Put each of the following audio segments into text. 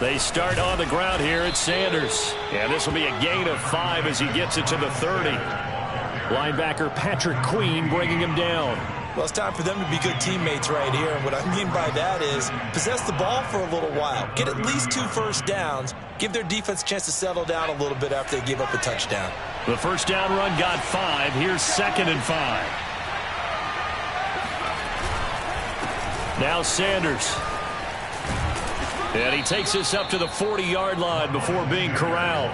They start on the ground here at Sanders. And this will be a gain of 5 as he gets it to the 30. Linebacker Patrick Queen bringing him down. Well, it's time for them to be good teammates right here. And what I mean by that is possess the ball for a little while. Get at least 2 first downs. Give their defense a chance to settle down a little bit after they give up a touchdown. The first down run got 5. Here's 2nd and 5. Now Sanders. And he takes this up to the 40-yard line before being corralled.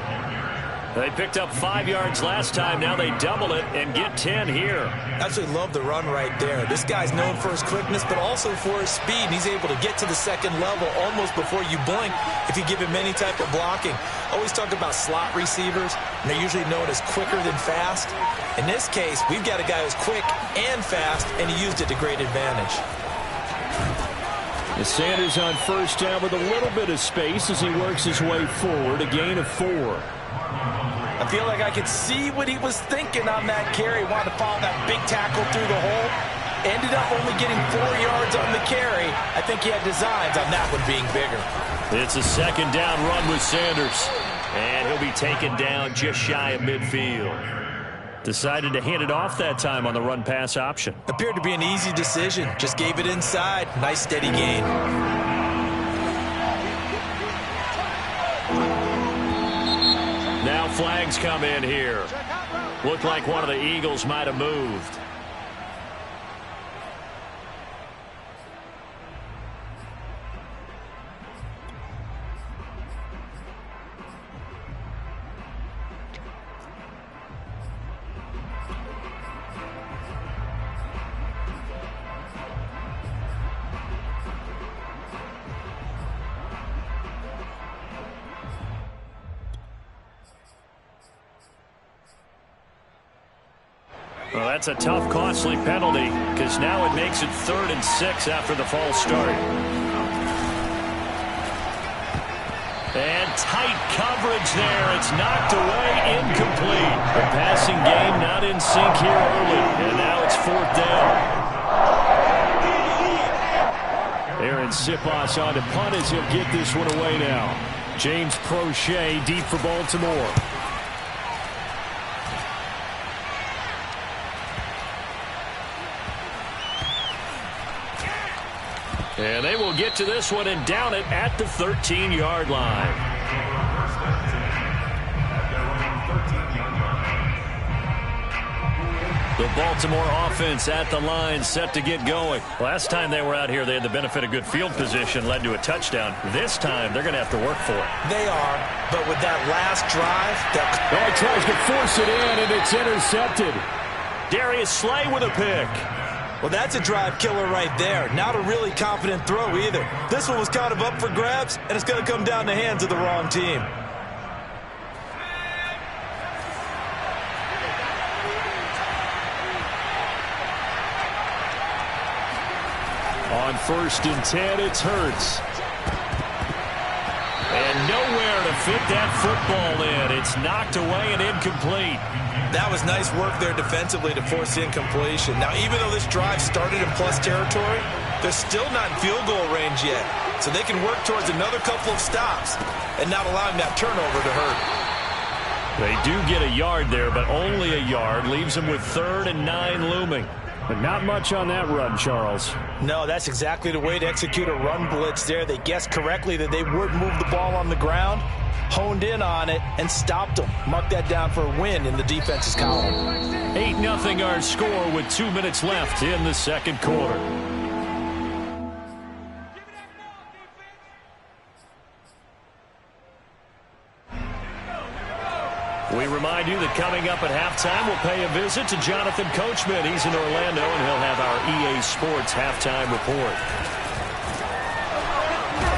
They picked up 5 yards last time. Now they double it and get 10 here. Absolutely love the run right there. This guy's known for his quickness, but also for his speed. And he's able to get to the second level almost before you blink if you give him any type of blocking. Always talk about slot receivers, and they're usually known as quicker than fast. In this case, we've got a guy who's quick and fast, and he used it to great advantage. The Sanders on first down with a little bit of space as he works his way forward. A gain of 4. I feel like I could see what he was thinking on that carry. Wanted to follow that big tackle through the hole. Ended up only getting 4 yards on the carry. I think he had designs on that one being bigger. It's a 2nd down run with Sanders. And he'll be taken down just shy of midfield. Decided to hand it off that time on the run-pass option. Appeared to be an easy decision. Just gave it inside. Nice steady gain. Now flags come in here. Looked like one of the Eagles might have moved. Well, that's a tough, costly penalty because now it makes it 3rd and 6 after the false start. And tight coverage there. It's knocked away, incomplete. The passing game not in sync here early, and now it's 4th down. Aaron Siposs on to punt as he'll get this one away now. James Prochet deep for Baltimore. And they will get to this one and down it at the 13-yard line. The Baltimore offense at the line, set to get going. Last time they were out here, they had the benefit of good field position, led to a touchdown. This time, they're going to have to work for it. They are, but with that last drive... Oh, he tries to force it in, and it's intercepted. Darius Slay with a pick. Well, that's a drive killer right there. Not a really confident throw either. This one was kind of up for grabs, and it's going to come down the hands of the wrong team. On 1st and 10, it's Hurts. And nowhere to fit that football in. It's knocked away and incomplete. That was nice work there defensively to force the incompletion. Now, even though this drive started in plus territory, they're still not in field goal range yet. So they can work towards another couple of stops and not allowing that turnover to hurt. They do get a yard there, but only a yard. Leaves them with 3rd and 9 looming. But not much on that run, Charles. No, that's exactly the way to execute a run blitz there. They guessed correctly that they would move the ball on the ground, honed in on it, and stopped them. Mark that down for a win in the defense's column. 8-0 our score with 2 minutes left in the 2nd quarter. We remind you that coming up at halftime, we'll pay a visit to Jonathan Coachman. He's in Orlando, and he'll have our EA Sports halftime report.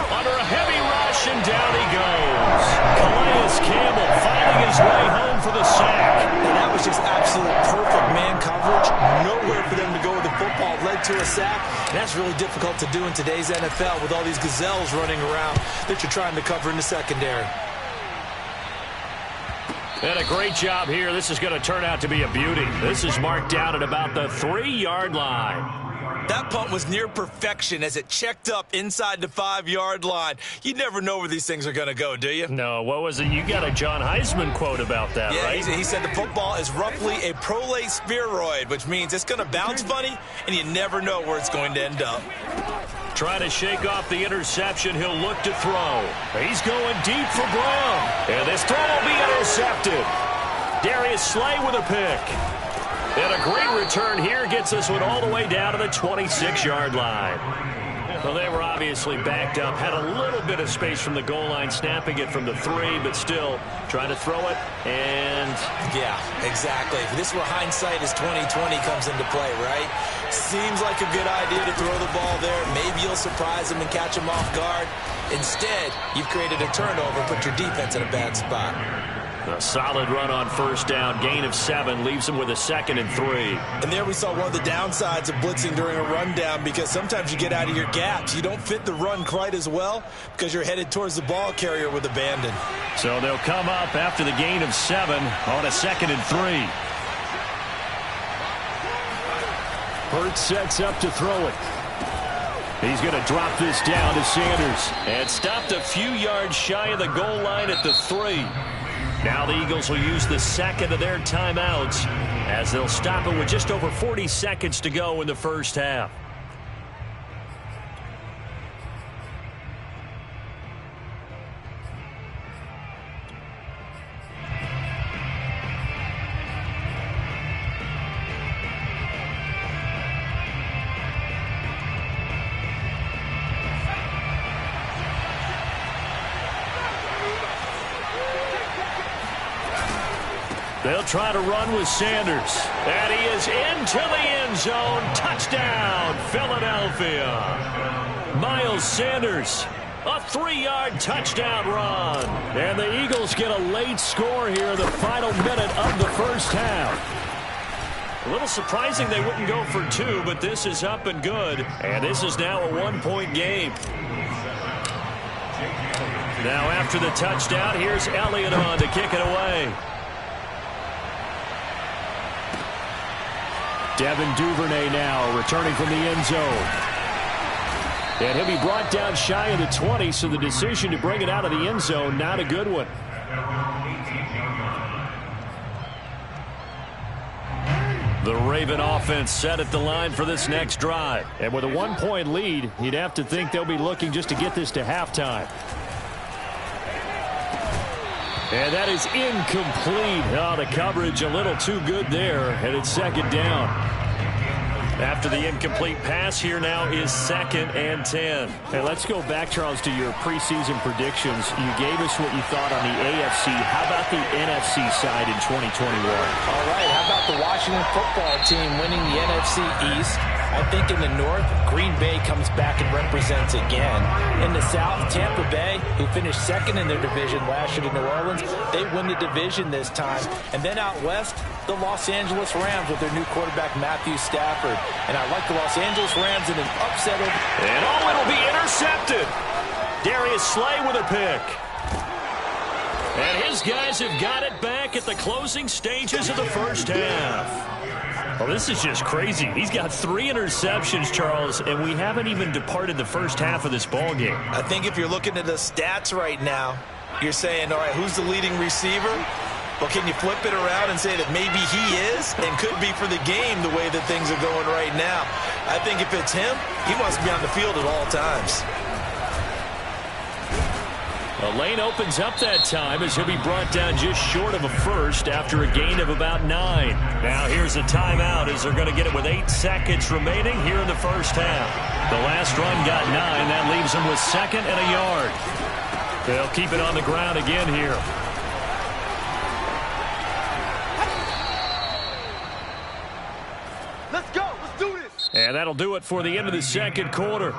Under a heavy rush, and down he goes. Calais Campbell finding his way home for the sack. And that was just absolute perfect man coverage. Nowhere for them to go with the football. Led to a sack. And that's really difficult to do in today's NFL with all these gazelles running around that you're trying to cover in the secondary. And a great job here. This is going to turn out to be a beauty. This is marked down at about the 3-yard line. That punt was near perfection as it checked up inside the 5-yard line. You never know where these things are going to go, do you? No, what was it? You got a John Heisman quote about that, right? Yeah, he said the football is roughly a prolate spheroid, which means it's going to bounce funny, and you never know where it's going to end up. Trying to shake off the interception. He'll look to throw. He's going deep for Brown. And this throw will be intercepted. Darius Slay with a pick. And a great return here gets this one all the way down to the 26-yard line. Well, they were obviously backed up, had a little bit of space from the goal line, snapping it from the 3, but still trying to throw it, and... Yeah, exactly. This is where hindsight is 20/20 comes into play, right? Seems like a good idea to throw the ball there. Maybe you'll surprise them and catch them off guard. Instead, you've created a turnover, put your defense in a bad spot. A solid run on first down. Gain of 7 leaves him with a 2nd and 3. And there we saw one of the downsides of blitzing during a rundown, because sometimes you get out of your gaps. You don't fit the run quite as well because you're headed towards the ball carrier with abandon. So they'll come up after the gain of 7 on a 2nd and 3. Hurts sets up to throw it. He's going to drop this down to Sanders. And stopped a few yards shy of the goal line at the 3. Now the Eagles will use the second of their timeouts as they'll stop it with just over 40 seconds to go in the first half. They'll try to run with Sanders. And he is into the end zone. Touchdown, Philadelphia. Miles Sanders, a 3-yard touchdown run. And the Eagles get a late score here in the final minute of the first half. A little surprising they wouldn't go for 2, but this is up and good. And this is now a 1-point game. Now after the touchdown, here's Elliott on to kick it away. Devin Duvernay now returning from the end zone. And he'll be brought down shy of the 20, so the decision to bring it out of the end zone, not a good one. The Raven offense set at the line for this next drive. And with a 1-point lead, you'd have to think they'll be looking just to get this to halftime. And that is incomplete. Oh, the coverage a little too good there, and it's 2nd down. After the incomplete pass, here now is 2nd and 10. Hey, let's go back, Charles, to your preseason predictions. You gave us what you thought on the AFC. How about the NFC side in 2021? All right, how about the Washington football team winning the NFC East? I think in the North, Green Bay comes back and represents again. In the South, Tampa Bay, who finished 2nd in their division last year to New Orleans, they win the division this time. And then out West, the Los Angeles Rams with their new quarterback, Matthew Stafford. And I like the Los Angeles Rams in an upset. And it'll be intercepted. Darius Slay with a pick. And his guys have got it back at the closing stages of the first half. Well, this is just crazy. He's got 3 interceptions, Charles, and we haven't even departed the first half of this ball game. I think if you're looking at the stats right now, you're saying, all right, who's the leading receiver? Well, can you flip it around and say that maybe he is and could be for the game the way that things are going right now? I think if it's him, he wants to be on the field at all times. The lane opens up that time as he'll be brought down just short of a first after a gain of about 9. Now here's a timeout as they're going to get it with 8 seconds remaining here in the first half. The last run got 9. That leaves them with 2nd and a yard. They'll keep it on the ground again here. Let's go. Let's do this. And that'll do it for the end of the second quarter.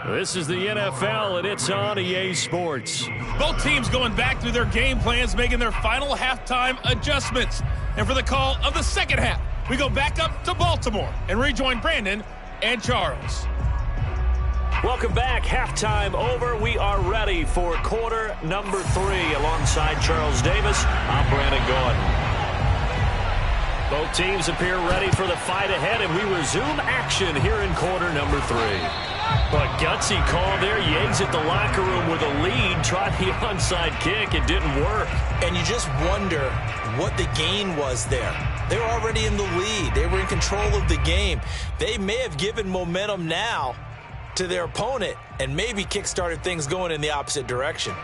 This is the NFL, and it's on EA Sports. Both teams going back through their game plans, making their final halftime adjustments. And for the call of the second half, we go back up to Baltimore and rejoin Brandon and Charles. Welcome back. Halftime over. We are ready for quarter number 3. Alongside Charles Davis, I'm Brandon Gaudin. Both teams appear ready for the fight ahead, and we resume action here in quarter number 3. But gutsy call there. Yates at the locker room with a lead. Tried the onside kick. It didn't work. And you just wonder what the gain was there. They were already in the lead. They were in control of the game. They may have given momentum now to their opponent and maybe kick-started things going in the opposite direction.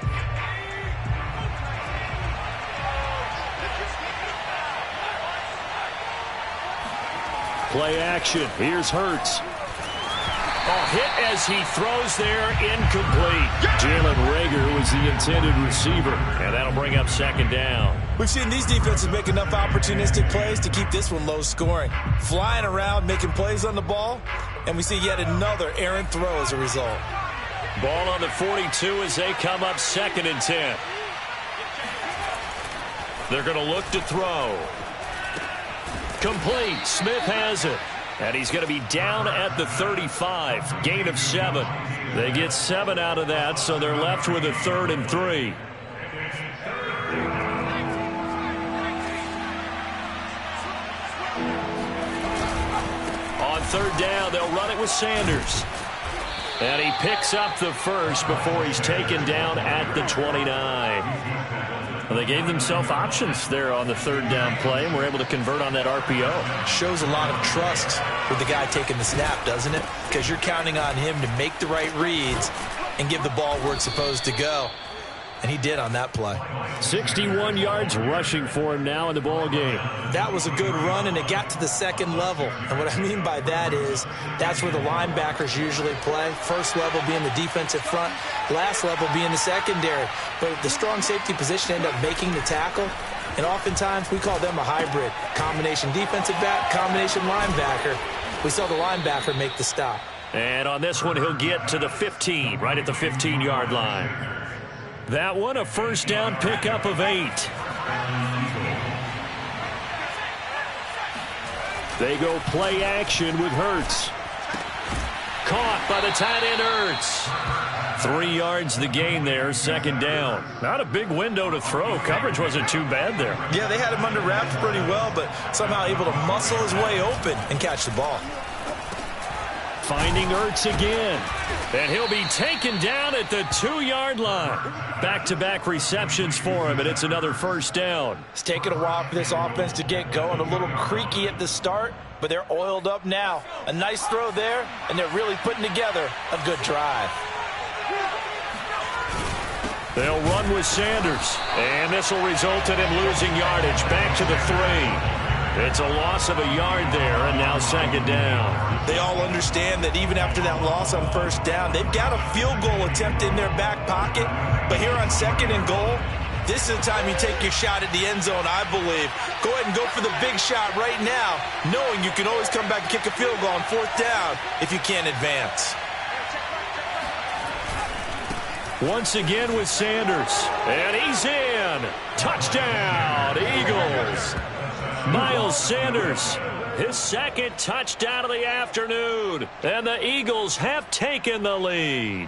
Play action. Here's Hurts. Oh, hit as he throws there, incomplete. Jalen Reagor was the intended receiver, and that'll bring up second down. We've seen these defenses make enough opportunistic plays to keep this one low scoring. Flying around, making plays on the ball, and we see yet another errant throw as a result. Ball on the 42 as they come up 2nd and 10. They're going to look to throw. Complete. Smith has it. And he's going to be down at the 35. Gain of 7. They get 7 out of that, so they're left with a 3rd and 3. On 3rd down, they'll run it with Sanders. And he picks up the first before he's taken down at the 29. Well, they gave themselves options there on the 3rd down play, and were able to convert on that RPO. Shows a lot of trust with the guy taking the snap, doesn't it? Because you're counting on him to make the right reads and give the ball where it's supposed to go. And he did on that play. 61 yards rushing for him now in the ball game. That was a good run, and it got to the 2nd level. And what I mean by that is that's where the linebackers usually play. First level being the defensive front, last level being the secondary. But the strong safety position ended up making the tackle. And oftentimes we call them a hybrid. Combination defensive back, combination linebacker. We saw the linebacker make the stop. And on this one, he'll get to the 15, right at the 15-yard line. That one, a 1st down pickup of 8. They go play action with Hurts. Caught by the tight end Hurts. 3 yards the gain there, 2nd down. Not a big window to throw. Coverage wasn't too bad there. Yeah, they had him under wraps pretty well, but somehow able to muscle his way open and catch the ball. Finding Ertz again. And he'll be taken down at the 2-yard line. Back-to-back receptions for him, and it's another 1st down. It's taken a while for this offense to get going. A little creaky at the start, but they're oiled up now. A nice throw there, and they're really putting together a good drive. They'll run with Sanders, and this will result in him losing yardage. Back to the 3. It's a loss of a yard there, and now 2nd down. They all understand that even after that loss on 1st down, they've got a field goal attempt in their back pocket. But here on 2nd and goal, this is the time you take your shot at the end zone, I believe. Go ahead and go for the big shot right now, knowing you can always come back and kick a field goal on 4th down if you can't advance. Once again with Sanders, and he's in. Touchdown, Eagles. Miles Sanders, his 2nd touchdown of the afternoon, and the Eagles have taken the lead.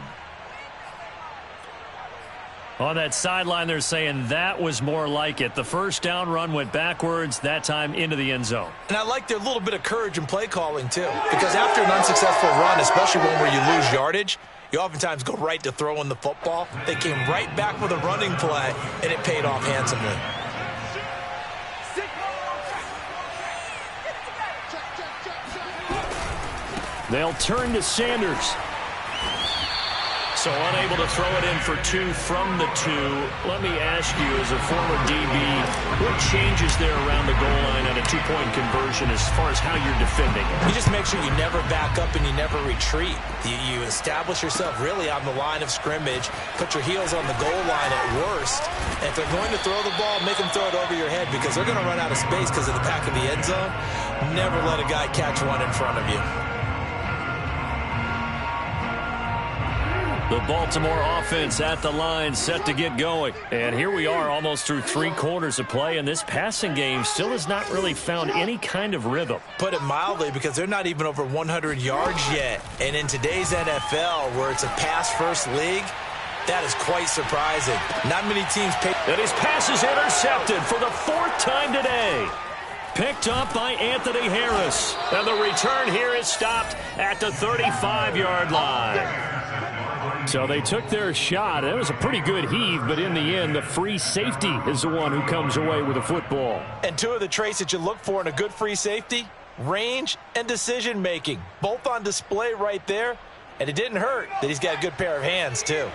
On that sideline, they're saying that was more like it. The 1st down run went backwards, that time into the end zone. And I like their little bit of courage in play calling, too, because after an unsuccessful run, especially one where you lose yardage, you oftentimes go right to throwing the football. They came right back with a running play, and it paid off handsomely. They'll turn to Sanders. So unable to throw it in for 2 from the 2. Let me ask you, as a former DB, what changes there around the goal line on a 2-point conversion as far as how you're defending it? You just make sure you never back up and you never retreat. You establish yourself really on the line of scrimmage, put your heels on the goal line at worst, and if they're going to throw the ball, make them throw it over your head because they're going to run out of space because of the back of the end zone. Never let a guy catch one in front of you. The Baltimore offense at the line, set to get going. And here we are almost through 3 quarters of play, and this passing game still has not really found any kind of rhythm. Put it mildly, because they're not even over 100 yards yet. And in today's NFL, where it's a pass-first league, that is quite surprising. Not many teams pay. And his pass is intercepted for the 4th time today. Picked up by Anthony Harris. And the return here is stopped at the 35-yard line. So they took their shot. It was a pretty good heave, but in the end, the free safety is the one who comes away with the football. And two of the traits that you look for in a good free safety, range and decision-making, both on display right there. And it didn't hurt that he's got a good pair of hands, too.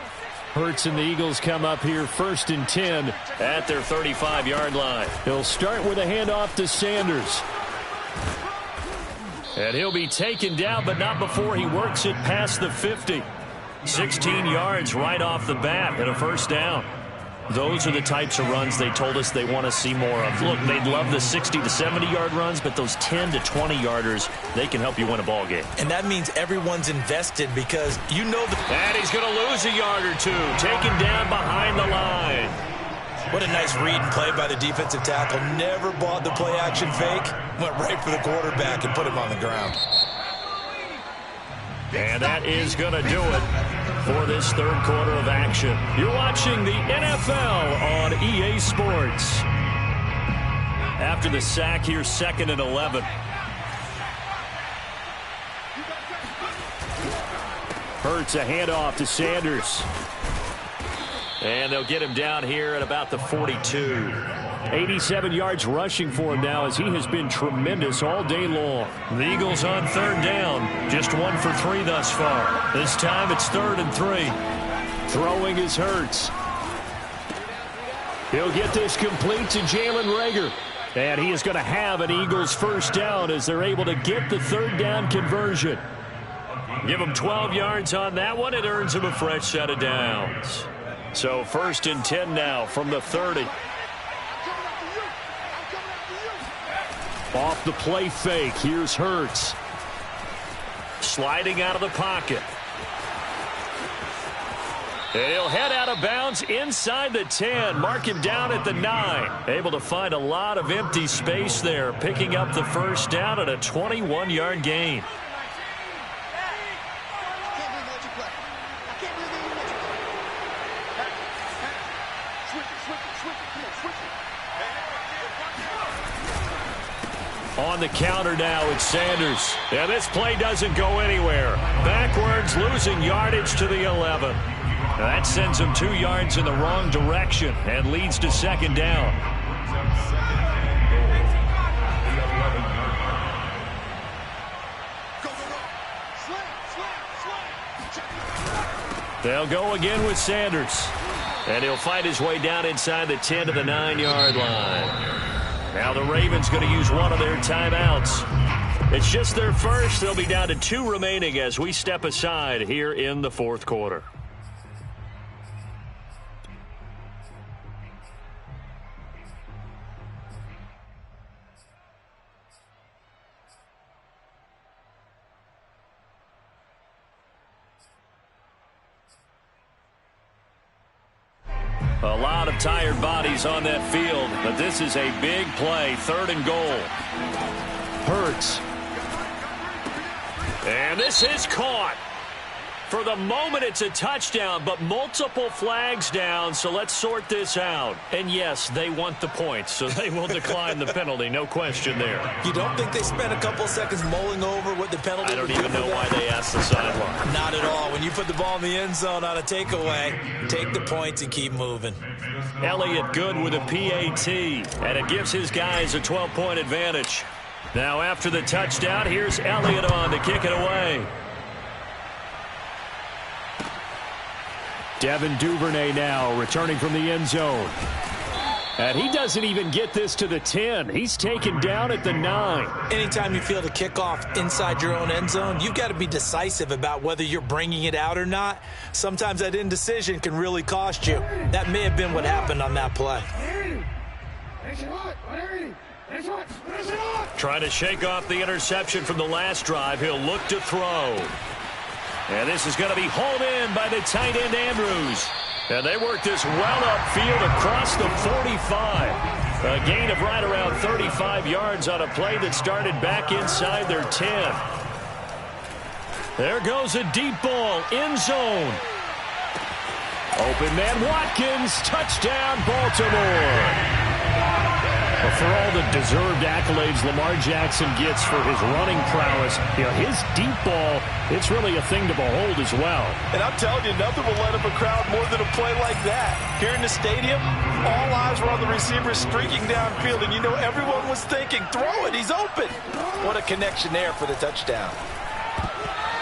Hurts and the Eagles come up here 1st and 10 at their 35-yard line. He'll start with a handoff to Sanders. And he'll be taken down, but not before he works it past the 50. 16 yards right off the bat and a first down. Those are the types of runs they told us they want to see more of. Look, they'd love the 60 to 70-yard runs, but those 10 to 20-yarders, they can help you win a ball game. And that means everyone's invested because you know that. And he's going to lose a yard or two, taken down behind the line. What a nice read and play by the defensive tackle. Never bought the play-action fake. Went right for the quarterback and put him on the ground. And that is going to do it for this third quarter of action. You're watching the NFL on EA Sports. After the sack here, 2nd and 11. Hurts a handoff to Sanders. And they'll get him down here at about the 42. 87 yards rushing for him now as he has been tremendous all day long. The Eagles on 3rd down. Just 1 for 3 thus far. This time it's 3rd and 3. Throwing is Hurts. He'll get this complete to Jalen Reagor. And he is going to have an Eagles first down as they're able to get the 3rd down conversion. Give him 12 yards on that one. It earns him a fresh set of downs. So 1st and 10 now from the 30. Off the play fake, here's Hurts. Sliding out of the pocket. And he'll head out of bounds inside the 10. Mark him down at the 9. Able to find a lot of empty space there. Picking up the first down at a 21-yard gain. On the counter now, it's Sanders. And this play doesn't go anywhere. Backwards, losing yardage to the 11. That sends him 2 yards in the wrong direction and leads to 2nd down. They'll go again with Sanders. And he'll fight his way down inside the 10 to the 9-yard line. Now the Ravens going to use one of their timeouts. It's just their first. They'll be down to 2 remaining as we step aside here in the 4th quarter. A lot of tired bodies on that field, but this is a big play, 3rd and goal. Hurts. And this is caught. For the moment, it's a touchdown, but multiple flags down, so let's sort this out. And yes, they want the points, so they will decline the penalty, no question there. You don't think they spent a couple seconds mulling over what the penalty I don't would be even know why they asked the sideline. Not at all. When you put the ball in the end zone on a takeaway, take the points and keep moving. Elliott good with a PAT, and it gives his guys a 12-point advantage. Now after the touchdown, here's Elliott on to kick it away. Devin Duvernay now returning from the end zone. And he doesn't even get this to the 10. He's taken down at the 9. Anytime you feel the kickoff inside your own end zone, you've got to be decisive about whether you're bringing it out or not. Sometimes that indecision can really cost you. That may have been what happened on that play. Trying to shake off the interception from the last drive. He'll look to throw. And this is going to be hauled in by the tight end Andrews. And they work this well upfield across the 45. A gain of right around 35 yards on a play that started back inside their 10. There goes a deep ball, end zone. Open man Watkins, touchdown Baltimore. A For all the deserved accolades Lamar Jackson gets for his running prowess, his deep ball, it's really a thing to behold as well. And I'm telling you, nothing will light up a crowd more than a play like that. Here in the stadium, all eyes were on the receiver streaking downfield, and everyone was thinking, throw it, he's open. What a connection there for the touchdown.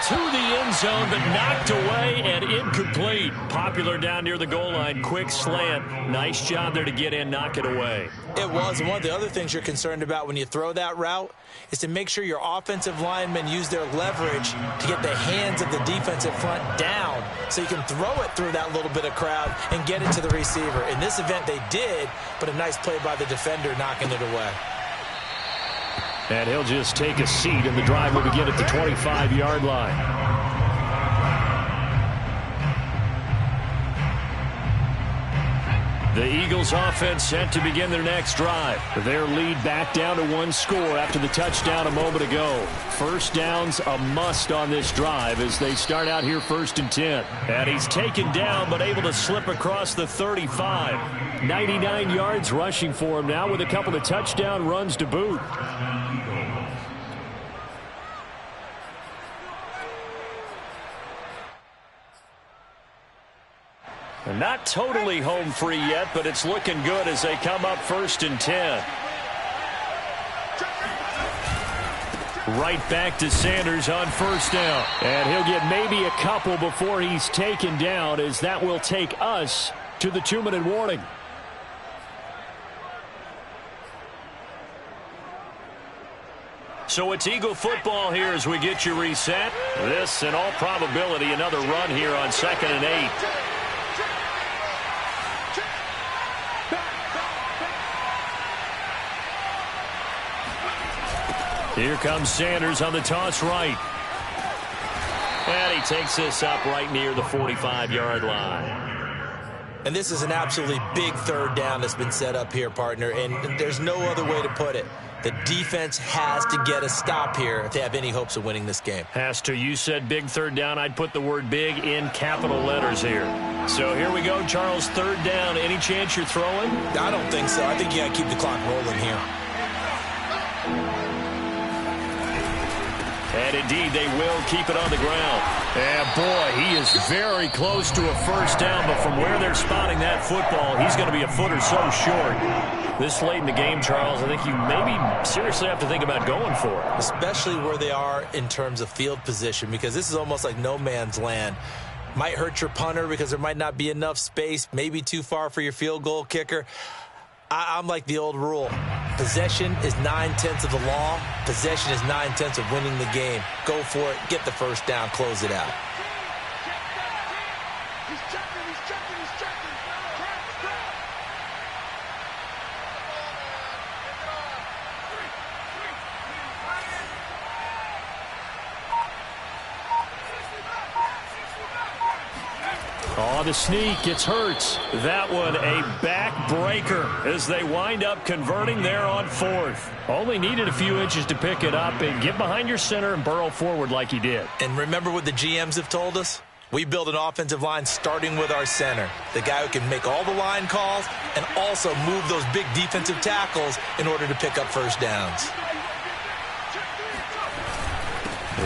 To the end zone, but knocked away and incomplete. Popular down near the goal line. Quick slant. Nice job there to get in, knock it away. It was. And one of the other things you're concerned about when you throw that route is to make sure your offensive linemen use their leverage to get the hands of the defensive front down so you can throw it through that little bit of crowd and get it to the receiver. In this event, they did, but a nice play by the defender knocking it away. And he'll just take a seat, and the drive will begin at the 25-yard line. The Eagles offense set to begin their next drive. Their lead back down to 1 score after the touchdown a moment ago. First down's a must on this drive as they start out here 1st and 10. And he's taken down but able to slip across the 35. 99 yards rushing for him now with a couple of touchdown runs to boot. Not totally home free yet, but it's looking good as they come up 1st and 10. Right back to Sanders on 1st down. And he'll get maybe a couple before he's taken down, as that will take us to the 2-minute warning. So it's Eagle football here as we get you reset. This, in all probability, another run here on 2nd and 8. Here comes Sanders on the toss right. And he takes this up right near the 45-yard line. And this is an absolutely big 3rd down that's been set up here, partner, and there's no other way to put it. The defense has to get a stop here if they have any hopes of winning this game. Has to. You said big 3rd down. I'd put the word big in capital letters here. So here we go, Charles, 3rd down. Any chance you're throwing? I don't think so. I think you got to keep the clock rolling here. And indeed, they will keep it on the ground. And boy, he is very close to a 1st down, but from where they're spotting that football, he's going to be a foot or so short. This late in the game, Charles, I think you maybe seriously have to think about going for it. Especially where they are in terms of field position, because this is almost like no man's land. Might hurt your punter because there might not be enough space, maybe too far for your field goal kicker. I'm like the old rule. Possession is 9/10 of the law. Possession is 9/10 of winning the game. Go for it. Get the 1st down. Close it out. Oh, the sneak. It's Hurts. That one a backbreaker as they wind up converting there on 4th. Only needed a few inches to pick it up and get behind your center and burrow forward like he did. And remember what the GMs have told us? We build an offensive line starting with our center, the guy who can make all the line calls and also move those big defensive tackles in order to pick up 1st downs.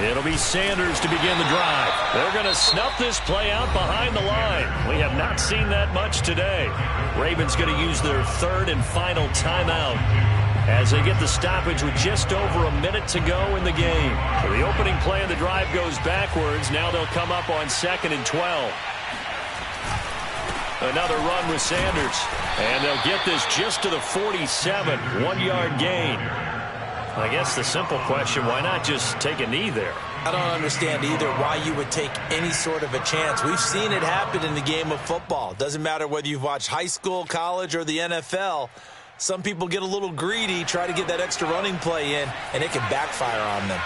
It'll be Sanders to begin the drive. They're going to snuff this play out behind the line. We have not seen that much today. Ravens going to use their 3rd and final timeout as they get the stoppage with just over a minute to go in the game. So the opening play of the drive goes backwards. Now they'll come up on 2nd and 12. Another run with Sanders. And they'll get this just to the 47. 1-yard gain. I guess the simple question, why not just take a knee there? I don't understand either why you would take any sort of a chance. We've seen it happen in the game of football. Doesn't matter whether you've watched high school, college, or the NFL. Some people get a little greedy, try to get that extra running play in, and it can backfire on them.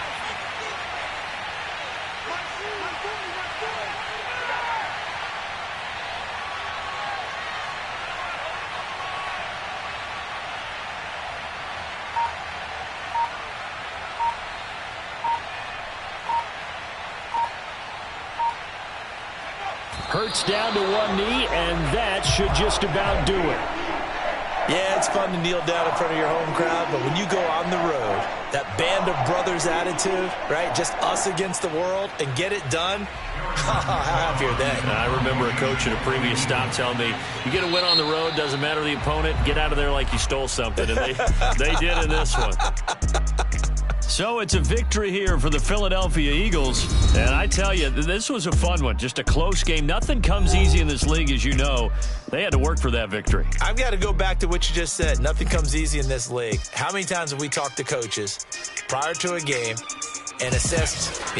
Hurts down to one knee, and that should just about do it. Yeah, it's fun to kneel down in front of your home crowd, but when you go on the road, that band of brothers attitude, right, just us against the world, and get it done, how happy are they? I remember a coach at a previous stop telling me, you get a win on the road, doesn't matter the opponent, get out of there like you stole something, and they did in this one. So it's a victory here for the Philadelphia Eagles. And I tell you, this was a fun one. Just a close game. Nothing comes easy in this league, as you know. They had to work for that victory. I've got to go back to what you just said. Nothing comes easy in this league. How many times have we talked to coaches prior to a game and assessed